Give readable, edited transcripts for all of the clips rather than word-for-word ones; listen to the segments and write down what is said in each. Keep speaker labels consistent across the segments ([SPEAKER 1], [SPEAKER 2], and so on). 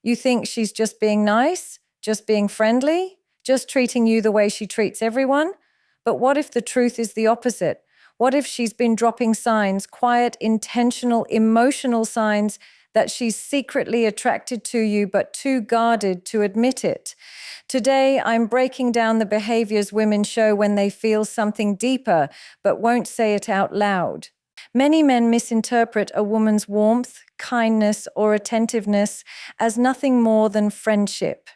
[SPEAKER 1] You think she's just being nice, just being friendly, just treating you the way she treats everyone? But what if the truth is the opposite? What if she's been dropping signs, quiet, intentional, emotional signs that she's secretly attracted to you but too guarded to admit it? Today, I'm breaking down the behaviors women show when they feel something deeper but won't say it out loud. Many men misinterpret a woman's warmth, kindness, or attentiveness as nothing more than friendship.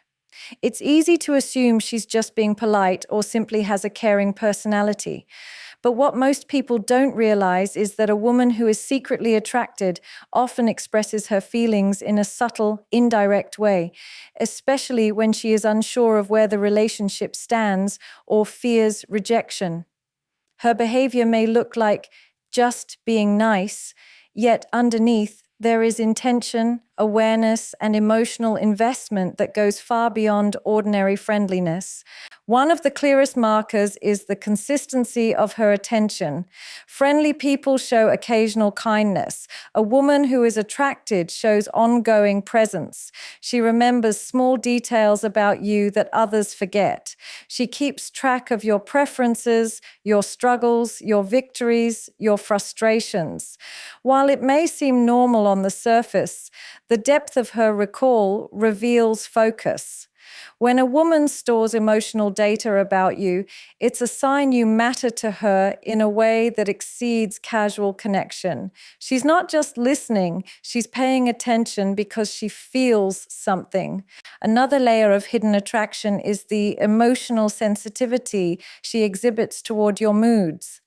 [SPEAKER 1] It's easy to assume she's just being polite or simply has a caring personality. But what most people don't realize is that a woman who is secretly attracted often expresses her feelings in a subtle, indirect way, especially when she is unsure of where the relationship stands or fears rejection. Her behavior may look like just being nice, yet underneath there is intention, awareness, and emotional investment that goes far beyond ordinary friendliness. One of the clearest markers is the consistency of her attention. Friendly people show occasional kindness. A woman who is attracted shows ongoing presence. She remembers small details about you that others forget. She keeps track of your preferences, your struggles, your victories, your frustrations. While it may seem normal on the surface, the depth of her recall reveals focus. When a woman stores emotional data about you, it's a sign you matter to her in a way that exceeds casual connection. She's not just listening, she's paying attention because she feels something. Another layer of hidden attraction is the emotional sensitivity she exhibits toward your moods.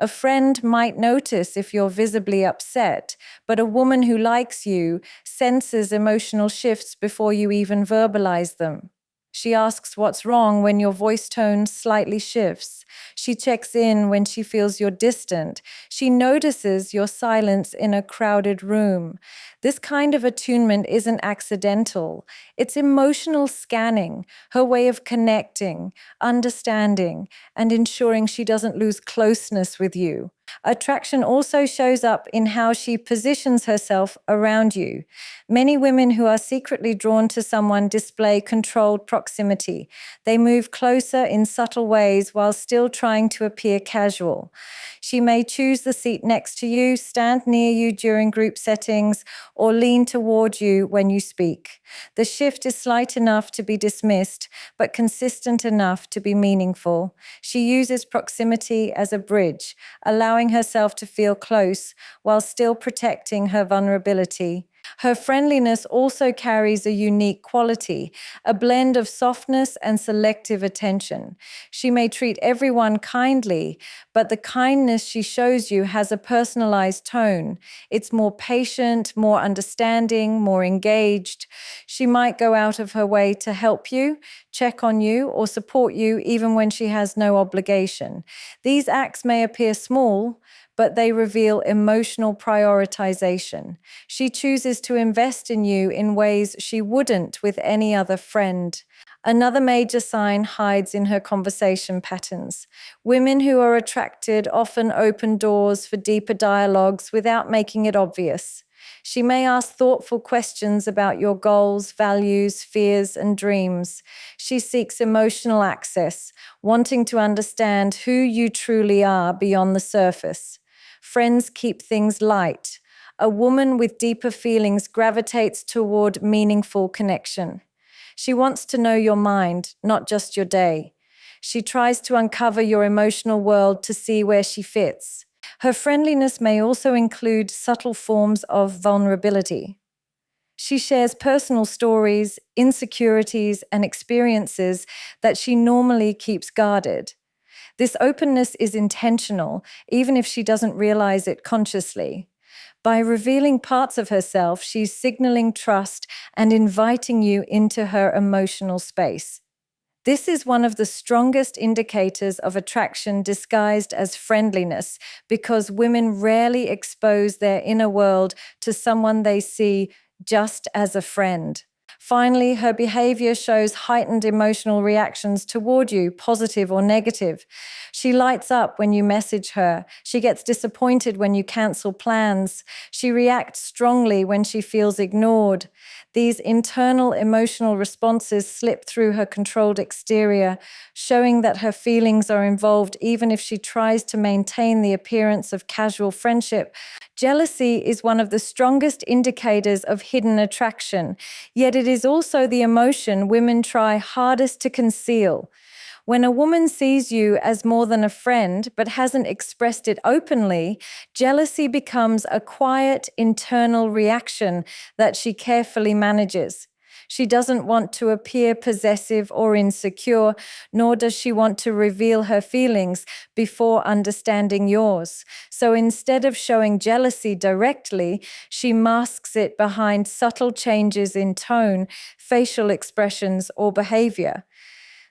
[SPEAKER 1] A friend might notice if you're visibly upset, but a woman who likes you senses emotional shifts before you even verbalize them. She asks what's wrong when your voice tone slightly shifts. She checks in when she feels you're distant. She notices your silence in a crowded room. This kind of attunement isn't accidental. It's emotional scanning, her way of connecting, understanding, and ensuring she doesn't lose closeness with you. Attraction also shows up in how she positions herself around you. Many women who are secretly drawn to someone display controlled proximity. They move closer in subtle ways while still trying to appear casual. She may choose the seat next to you, stand near you during group settings, or lean toward you when you speak. The shift is slight enough to be dismissed, but consistent enough to be meaningful. She uses proximity as a bridge, allowing herself to feel close while still protecting her vulnerability. Her friendliness also carries a unique quality, a blend of softness and selective attention. She may treat everyone kindly, but the kindness she shows you has a personalized tone. It's more patient, more understanding, more engaged. She might go out of her way to help you, check on you, or support you even when she has no obligation. These acts may appear small, but they reveal emotional prioritization. She chooses to invest in you in ways she wouldn't with any other friend. Another major sign hides in her conversation patterns. Women who are attracted often open doors for deeper dialogues without making it obvious. She may ask thoughtful questions about your goals, values, fears, and dreams. She seeks emotional access, wanting to understand who you truly are beyond the surface. Friends keep things light. A woman with deeper feelings gravitates toward meaningful connection. She wants to know your mind, not just your day. She tries to uncover your emotional world to see where she fits. Her friendliness may also include subtle forms of vulnerability. She shares personal stories, insecurities, and experiences that she normally keeps guarded. This openness is intentional, even if she doesn't realize it consciously. By revealing parts of herself, she's signaling trust and inviting you into her emotional space. This is one of the strongest indicators of attraction disguised as friendliness, because women rarely expose their inner world to someone they see just as a friend. Finally, her behavior shows heightened emotional reactions toward you, positive or negative. She lights up when you message her. She gets disappointed when you cancel plans. She reacts strongly when she feels ignored. These internal emotional responses slip through her controlled exterior, showing that her feelings are involved even if she tries to maintain the appearance of casual friendship. Jealousy is one of the strongest indicators of hidden attraction, yet it is also the emotion women try hardest to conceal. When a woman sees you as more than a friend but hasn't expressed it openly, jealousy becomes a quiet internal reaction that she carefully manages. She doesn't want to appear possessive or insecure, nor does she want to reveal her feelings before understanding yours. So instead of showing jealousy directly, she masks it behind subtle changes in tone, facial expressions, or behavior.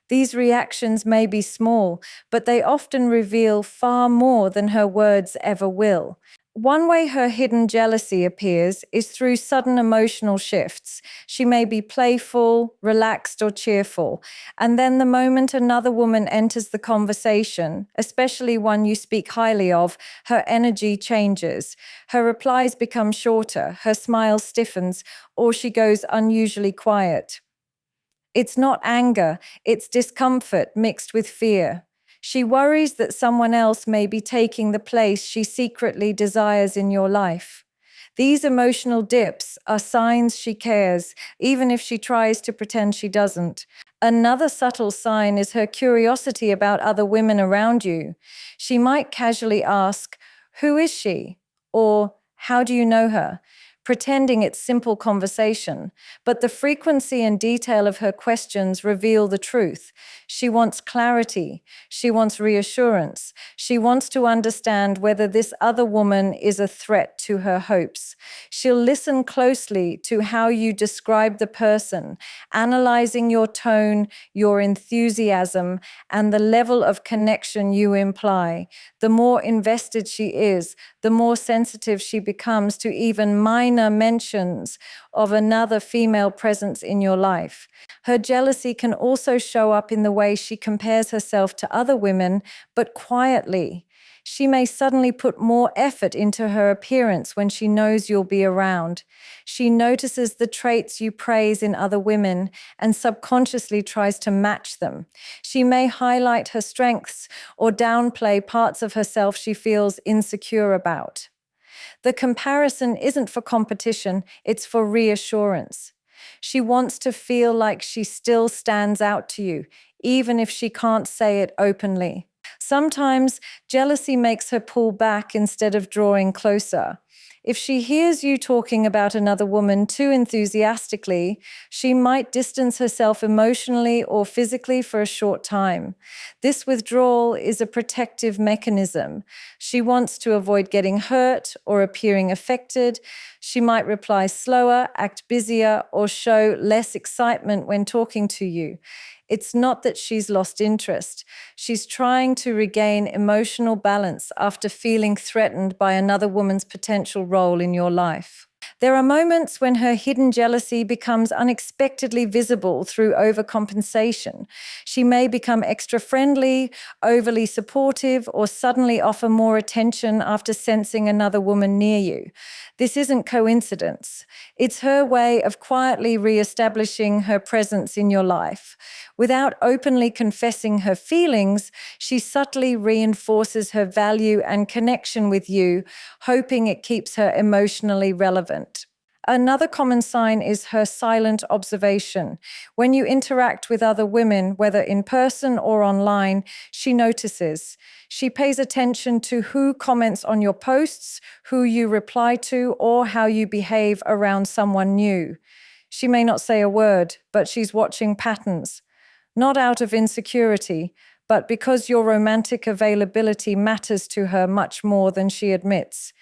[SPEAKER 1] These reactions may be small, but they often reveal far more than her words ever will. One way her hidden jealousy appears is through sudden emotional shifts. She may be playful, relaxed, or cheerful. And then the moment another woman enters the conversation, especially one you speak highly of, her energy changes. Her replies become shorter, her smile stiffens, or she goes unusually quiet. It's not anger, it's discomfort mixed with fear. She worries that someone else may be taking the place she secretly desires in your life. These emotional dips are signs she cares, even if she tries to pretend she doesn't. Another subtle sign is her curiosity about other women around you. She might casually ask, "Who is she?" or "How do you know her?" pretending it's simple conversation, but the frequency and detail of her questions reveal the truth. She wants clarity. She wants reassurance. She wants to understand whether this other woman is a threat to her hopes. She'll listen closely to how you describe the person, analyzing your tone, your enthusiasm, and the level of connection you imply. The more invested she is, the more sensitive she becomes to even minor mentions of another female presence in your life. Her jealousy can also show up in the way she compares herself to other women, but quietly. She may suddenly put more effort into her appearance when she knows you'll be around. She notices the traits you praise in other women and subconsciously tries to match them. She may highlight her strengths or downplay parts of herself she feels insecure about. The comparison isn't for competition, it's for reassurance. She wants to feel like she still stands out to you, even if she can't say it openly. Sometimes jealousy makes her pull back instead of drawing closer. If she hears you talking about another woman too enthusiastically, she might distance herself emotionally or physically for a short time. This withdrawal is a protective mechanism. She wants to avoid getting hurt or appearing affected. She might reply slower, act busier, or show less excitement when talking to you. It's not that she's lost interest. She's trying to regain emotional balance after feeling threatened by another woman's potential role in your life. There are moments when her hidden jealousy becomes unexpectedly visible through overcompensation. She may become extra friendly, overly supportive, or suddenly offer more attention after sensing another woman near you. This isn't coincidence. It's her way of quietly reestablishing her presence in your life. Without openly confessing her feelings, she subtly reinforces her value and connection with you, hoping it keeps her emotionally relevant. Another common sign is her silent observation. When you interact with other women, whether in person or online, she notices. She pays attention to who comments on your posts, who you reply to, or how you behave around someone new. She may not say a word, but she's watching patterns. Not out of insecurity, but because your romantic availability matters to her much more than she admits.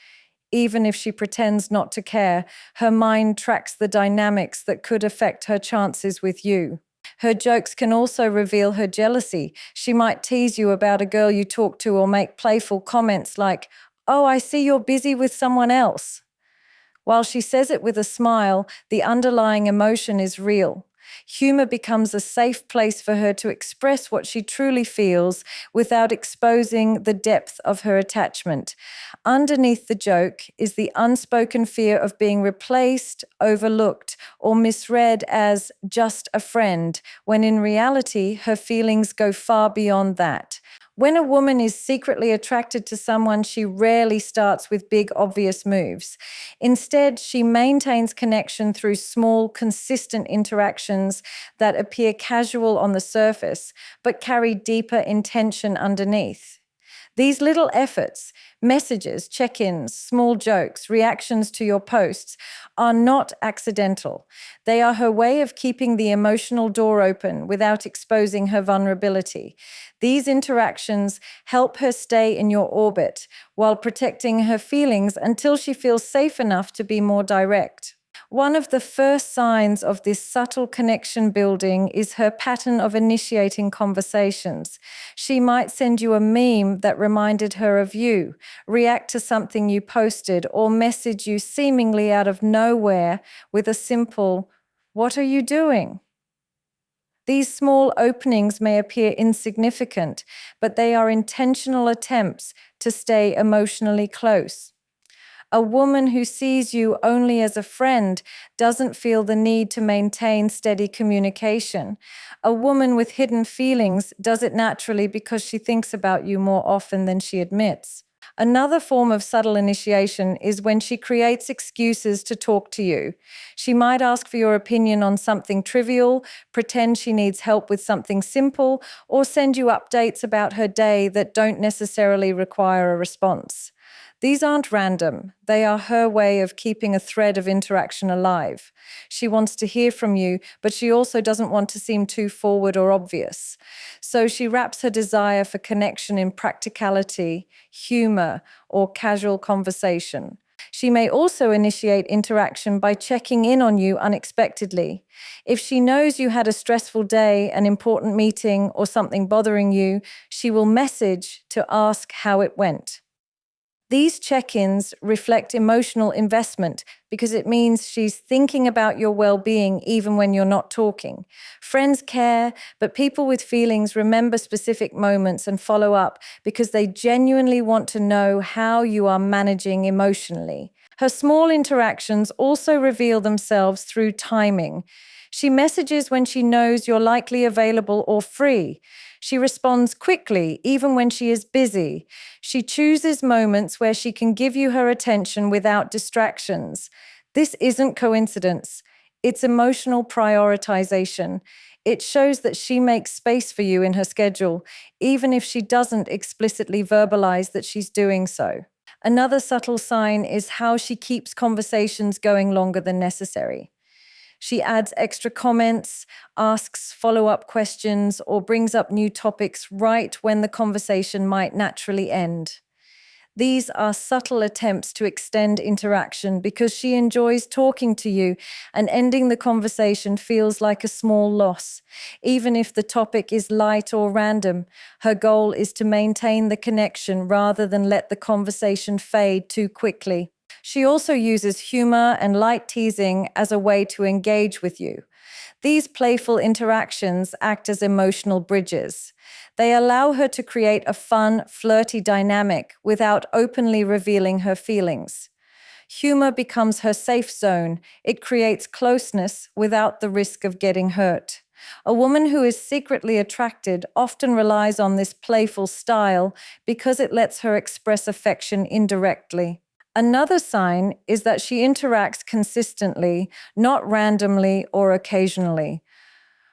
[SPEAKER 1] Even if she pretends not to care, her mind tracks the dynamics that could affect her chances with you. Her jokes can also reveal her jealousy. She might tease you about a girl you talk to or make playful comments like, "Oh, I see you're busy with someone else." While she says it with a smile, the underlying emotion is real. Humor becomes a safe place for her to express what she truly feels without exposing the depth of her attachment. Underneath the joke is the unspoken fear of being replaced, overlooked, or misread as just a friend, when in reality, her feelings go far beyond that. When a woman is secretly attracted to someone, she rarely starts with big, obvious moves. Instead, she maintains connection through small, consistent interactions that appear casual on the surface, but carry deeper intention underneath. These little efforts, messages, check ins, small jokes, reactions to your posts, are not accidental. They are her way of keeping the emotional door open without exposing her vulnerability. These interactions help her stay in your orbit while protecting her feelings until she feels safe enough to be more direct. One of the first signs of this subtle connection building is her pattern of initiating conversations. She might send you a meme that reminded her of you, react to something you posted, or message you seemingly out of nowhere with a simple, "What are you doing?" These small openings may appear insignificant, but they are intentional attempts to stay emotionally close. A woman who sees you only as a friend doesn't feel the need to maintain steady communication. A woman with hidden feelings does it naturally because she thinks about you more often than she admits. Another form of subtle initiation is when she creates excuses to talk to you. She might ask for your opinion on something trivial, pretend she needs help with something simple, or send you updates about her day that don't necessarily require a response. These aren't random. They are her way of keeping a thread of interaction alive. She wants to hear from you, but she also doesn't want to seem too forward or obvious. So she wraps her desire for connection in practicality, humor, or casual conversation. She may also initiate interaction by checking in on you unexpectedly. If she knows you had a stressful day, an important meeting, or something bothering you, she will message to ask how it went. These check-ins reflect emotional investment because it means she's thinking about your well-being even when you're not talking. Friends care, but people with feelings remember specific moments and follow up because they genuinely want to know how you are managing emotionally. Her small interactions also reveal themselves through timing. She messages when she knows you're likely available or free. She responds quickly, even when she is busy. She chooses moments where she can give you her attention without distractions. This isn't coincidence. It's emotional prioritization. It shows that she makes space for you in her schedule, even if she doesn't explicitly verbalize that she's doing so. Another subtle sign is how she keeps conversations going longer than necessary. She adds extra comments, asks follow-up questions, or brings up new topics right when the conversation might naturally end. These are subtle attempts to extend interaction because she enjoys talking to you, and ending the conversation feels like a small loss. Even if the topic is light or random, her goal is to maintain the connection rather than let the conversation fade too quickly. She also uses humor and light teasing as a way to engage with you. These playful interactions act as emotional bridges. They allow her to create a fun, flirty dynamic without openly revealing her feelings. Humor becomes her safe zone. It creates closeness without the risk of getting hurt. A woman who is secretly attracted often relies on this playful style because it lets her express affection indirectly. Another sign is that she interacts consistently, not randomly or occasionally.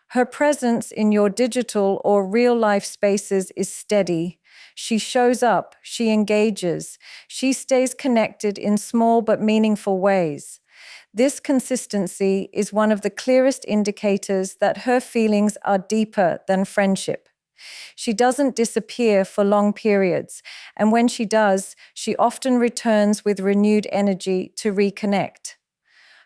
[SPEAKER 1] Her presence in your digital or real-life spaces is steady. She shows up, she engages, she stays connected in small but meaningful ways. This consistency is one of the clearest indicators that her feelings are deeper than friendship. She doesn't disappear for long periods, and when she does, she often returns with renewed energy to reconnect.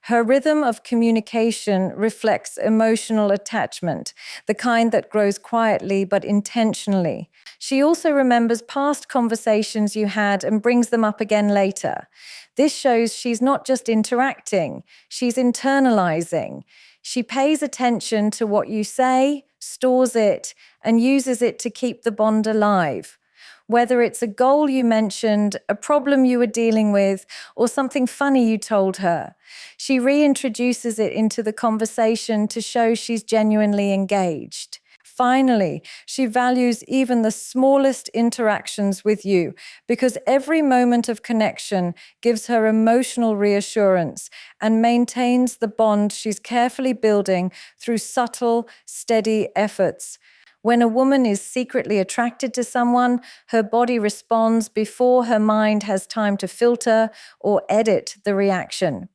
[SPEAKER 1] Her rhythm of communication reflects emotional attachment, the kind that grows quietly but intentionally. She also remembers past conversations you had and brings them up again later. This shows she's not just interacting, she's internalizing. She pays attention to what you say, stores it, and uses it to keep the bond alive. Whether it's a goal you mentioned, a problem you were dealing with, or something funny you told her, she reintroduces it into the conversation to show she's genuinely engaged. Finally, she values even the smallest interactions with you because every moment of connection gives her emotional reassurance and maintains the bond she's carefully building through subtle, steady efforts. When a woman is secretly attracted to someone, her body responds before her mind has time to filter or edit the reaction.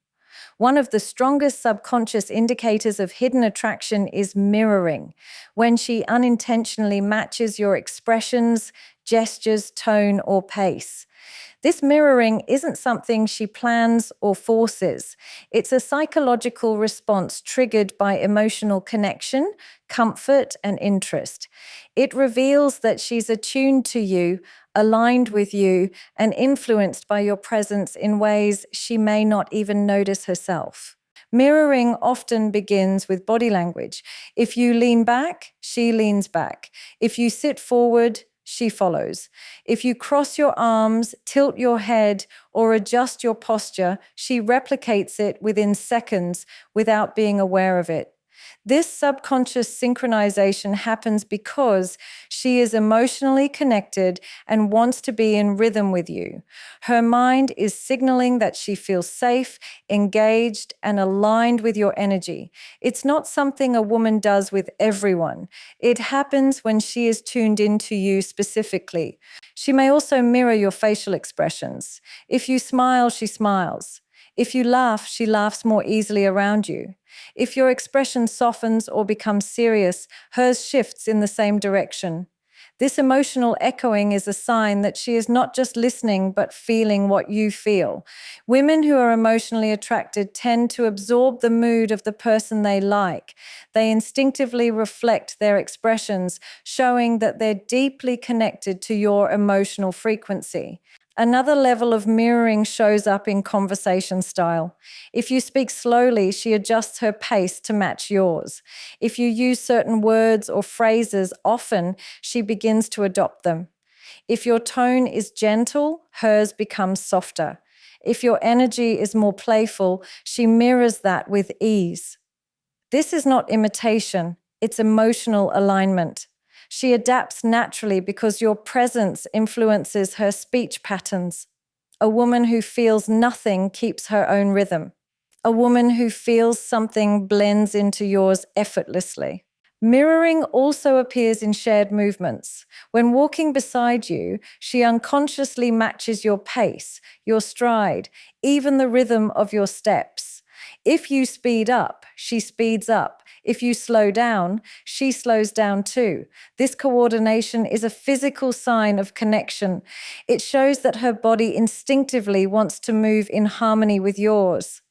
[SPEAKER 1] One of the strongest subconscious indicators of hidden attraction is mirroring, when she unintentionally matches your expressions, gestures, tone, or pace. This mirroring isn't something she plans or forces. It's a psychological response triggered by emotional connection, comfort, and interest. It reveals that she's attuned to you, aligned with you, and influenced by your presence in ways she may not even notice herself. Mirroring often begins with body language. If you lean back, she leans back. If you sit forward, she follows. If you cross your arms, tilt your head, or adjust your posture, she replicates it within seconds without being aware of it. This subconscious synchronization happens because she is emotionally connected and wants to be in rhythm with you. Her mind is signaling that she feels safe, engaged, and aligned with your energy. It's not something a woman does with everyone. It happens when she is tuned into you specifically. She may also mirror your facial expressions. If you smile, she smiles. If you laugh, she laughs more easily around you. If your expression softens or becomes serious, hers shifts in the same direction. This emotional echoing is a sign that she is not just listening, but feeling what you feel. Women who are emotionally attracted tend to absorb the mood of the person they like. They instinctively reflect their expressions, showing that they're deeply connected to your emotional frequency. Another level of mirroring shows up in conversation style. If you speak slowly, she adjusts her pace to match yours. If you use certain words or phrases often, she begins to adopt them. If your tone is gentle, hers becomes softer. If your energy is more playful, she mirrors that with ease. This is not imitation, it's emotional alignment. She adapts naturally because your presence influences her speech patterns. A woman who feels nothing keeps her own rhythm. A woman who feels something blends into yours effortlessly. Mirroring also appears in shared movements. When walking beside you, she unconsciously matches your pace, your stride, even the rhythm of your steps. If you speed up, she speeds up. If you slow down, she slows down too. This coordination is a physical sign of connection. It shows that her body instinctively wants to move in harmony with yours.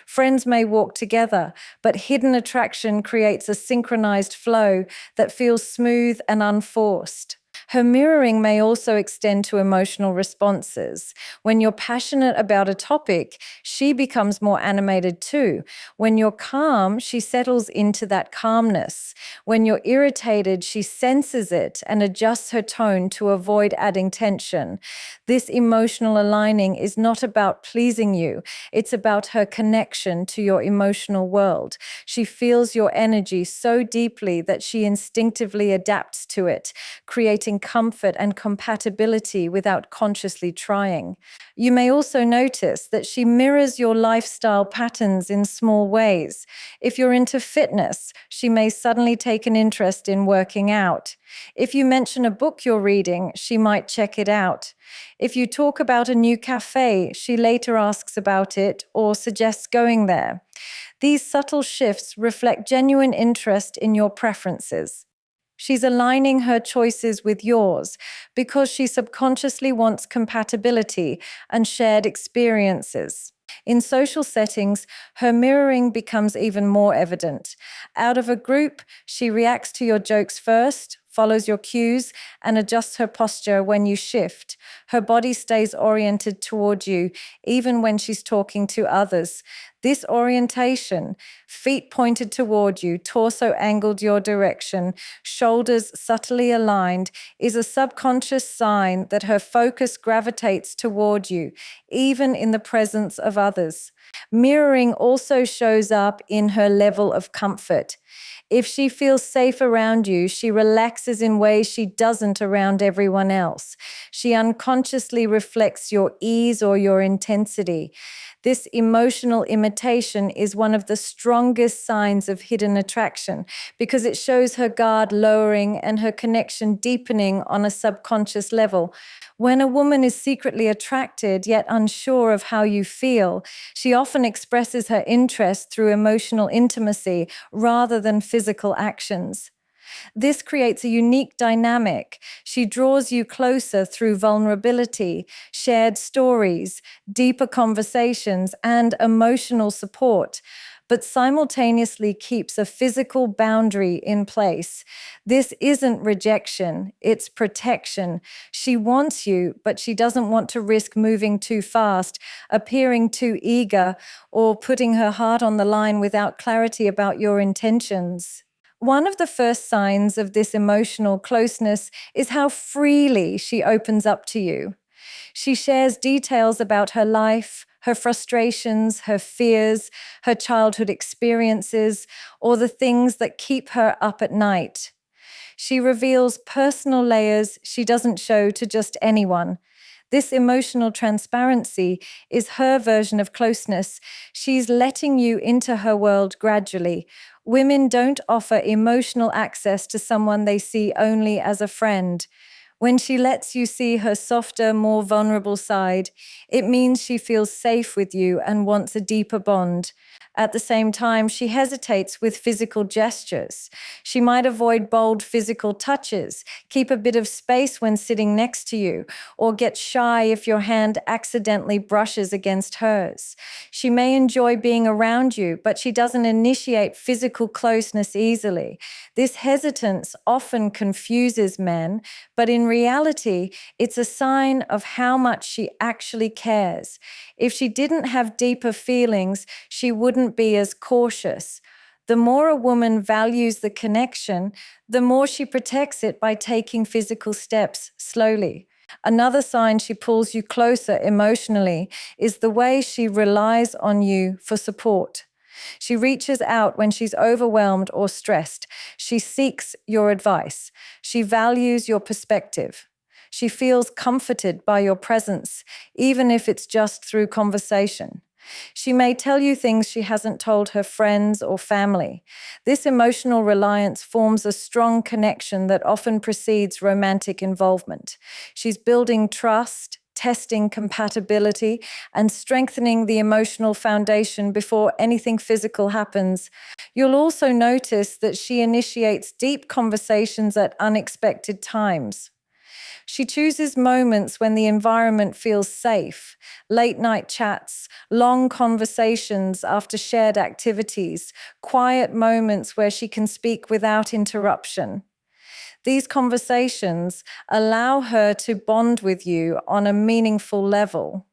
[SPEAKER 1] Friends may walk together, but hidden attraction creates a synchronized flow that feels smooth and unforced. Her mirroring may also extend to emotional responses. When you're passionate about a topic, she becomes more animated too. When you're calm, she settles into that calmness. When you're irritated, she senses it and adjusts her tone to avoid adding tension. This emotional aligning is not about pleasing you, it's about her connection to your emotional world. She feels your energy so deeply that she instinctively adapts to it, creating comfort and compatibility without consciously trying. You may also notice that she mirrors your lifestyle patterns in small ways. If you're into fitness, she may suddenly take an interest in working out. If you mention a book you're reading, she might check it out. If you talk about a new cafe, she later asks about it or suggests going there. These subtle shifts reflect genuine interest in your preferences. She's aligning her choices with yours because she subconsciously wants compatibility and shared experiences. In social settings, her mirroring becomes even more evident. Out of a group, she reacts to your jokes first, follows your cues, and adjusts her posture when you shift. Her body stays oriented toward you, even when she's talking to others. This orientation, feet pointed toward you, torso angled your direction, shoulders subtly aligned, is a subconscious sign that her focus gravitates toward you, even in the presence of others. Mirroring also shows up in her level of comfort. If she feels safe around you, she relaxes in ways she doesn't around everyone else. She unconsciously reflects your ease or your intensity. This emotional imitation is one of the strongest signs of hidden attraction because it shows her guard lowering and her connection deepening on a subconscious level. When a woman is secretly attracted yet unsure of how you feel, she often expresses her interest through emotional intimacy rather than physical actions. This creates a unique dynamic. She draws you closer through vulnerability, shared stories, deeper conversations, and emotional support, but simultaneously keeps a physical boundary in place. This isn't rejection, it's protection. She wants you, but she doesn't want to risk moving too fast, appearing too eager, or putting her heart on the line without clarity about your intentions. One of the first signs of this emotional closeness is how freely she opens up to you. She shares details about her life, her frustrations, her fears, her childhood experiences, or the things that keep her up at night. She reveals personal layers she doesn't show to just anyone. This emotional transparency is her version of closeness. She's letting you into her world gradually. Women don't offer emotional access to someone they see only as a friend. When she lets you see her softer, more vulnerable side, it means she feels safe with you and wants a deeper bond. At the same time, she hesitates with physical gestures. She might avoid bold physical touches, keep a bit of space when sitting next to you, or get shy if your hand accidentally brushes against hers. She may enjoy being around you, but she doesn't initiate physical closeness easily. This hesitance often confuses men, but in reality, it's a sign of how much she actually cares. If she didn't have deeper feelings, she wouldn't be as cautious. The more a woman values the connection, the more she protects it by taking physical steps slowly. Another sign she pulls you closer emotionally is the way she relies on you for support. She reaches out when she's overwhelmed or stressed. She seeks your advice. She values your perspective. She feels comforted by your presence, even if it's just through conversation. She may tell you things she hasn't told her friends or family. This emotional reliance forms a strong connection that often precedes romantic involvement. She's building trust, testing compatibility, and strengthening the emotional foundation before anything physical happens. You'll also notice that she initiates deep conversations at unexpected times. She chooses moments when the environment feels safe, late night chats, long conversations after shared activities, quiet moments where she can speak without interruption. These conversations allow her to bond with you on a meaningful level.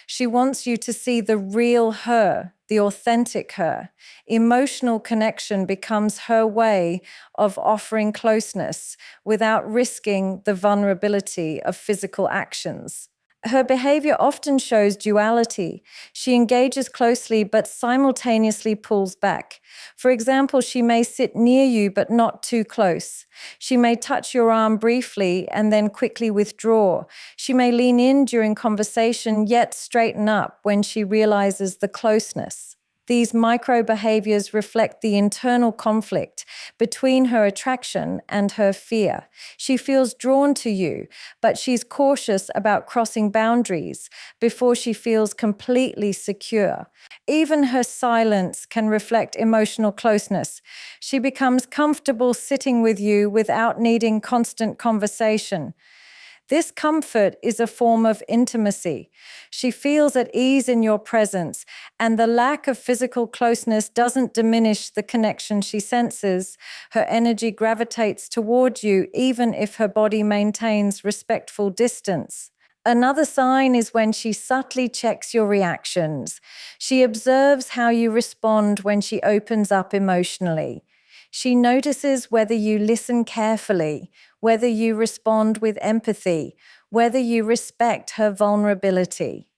[SPEAKER 1] She wants you to see the real her, the authentic her. Emotional connection becomes her way of offering closeness without risking the vulnerability of physical actions. Her behavior often shows duality. She engages closely but simultaneously pulls back. For example, she may sit near you but not too close. She may touch your arm briefly and then quickly withdraw. She may lean in during conversation yet straighten up when she realizes the closeness. These micro behaviors reflect the internal conflict between her attraction and her fear. She feels drawn to you, but she's cautious about crossing boundaries before she feels completely secure. Even her silence can reflect emotional closeness. She becomes comfortable sitting with you without needing constant conversation. This comfort is a form of intimacy. She feels at ease in your presence, and the lack of physical closeness doesn't diminish the connection she senses. Her energy gravitates toward you, even if her body maintains respectful distance. Another sign is when she subtly checks your reactions. She observes how you respond when she opens up emotionally. She notices whether you listen carefully, whether you respond with empathy, whether you respect her vulnerability.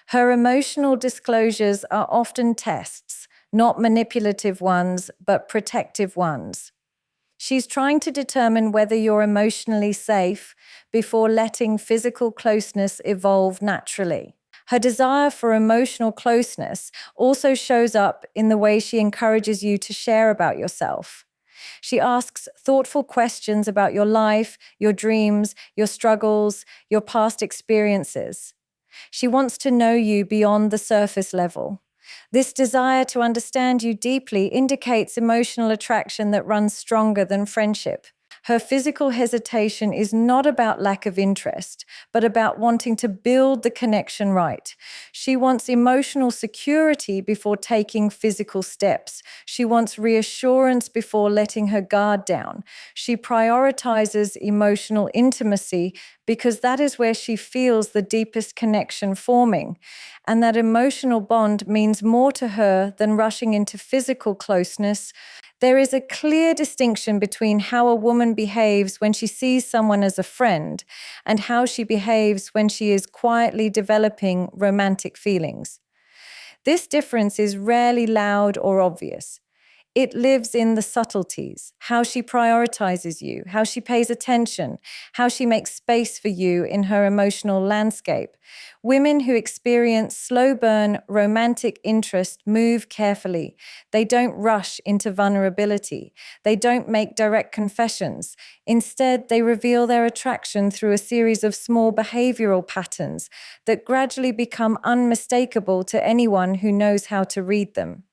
[SPEAKER 1] Her emotional disclosures are often tests, not manipulative ones, but protective ones. She's trying to determine whether you're emotionally safe before letting physical closeness evolve naturally. Her desire for emotional closeness also shows up in the way she encourages you to share about yourself. She asks thoughtful questions about your life, your dreams, your struggles, your past experiences. She wants to know you beyond the surface level. This desire to understand you deeply indicates emotional attraction that runs stronger than friendship. Her physical hesitation is not about lack of interest, but about wanting to build the connection right. She wants emotional security before taking physical steps. She wants reassurance before letting her guard down. She prioritizes emotional intimacy because that is where she feels the deepest connection forming. And that emotional bond means more to her than rushing into physical closeness. There is a clear distinction between how a woman behaves when she sees someone as a friend and how she behaves when she is quietly developing romantic feelings. This difference is rarely loud or obvious. It lives in the subtleties, how she prioritizes you, how she pays attention, how she makes space for you in her emotional landscape. Women who experience slow burn romantic interest move carefully. They don't rush into vulnerability. They don't make direct confessions. Instead, they reveal their attraction through a series of small behavioral patterns that gradually become unmistakable to anyone who knows how to read them.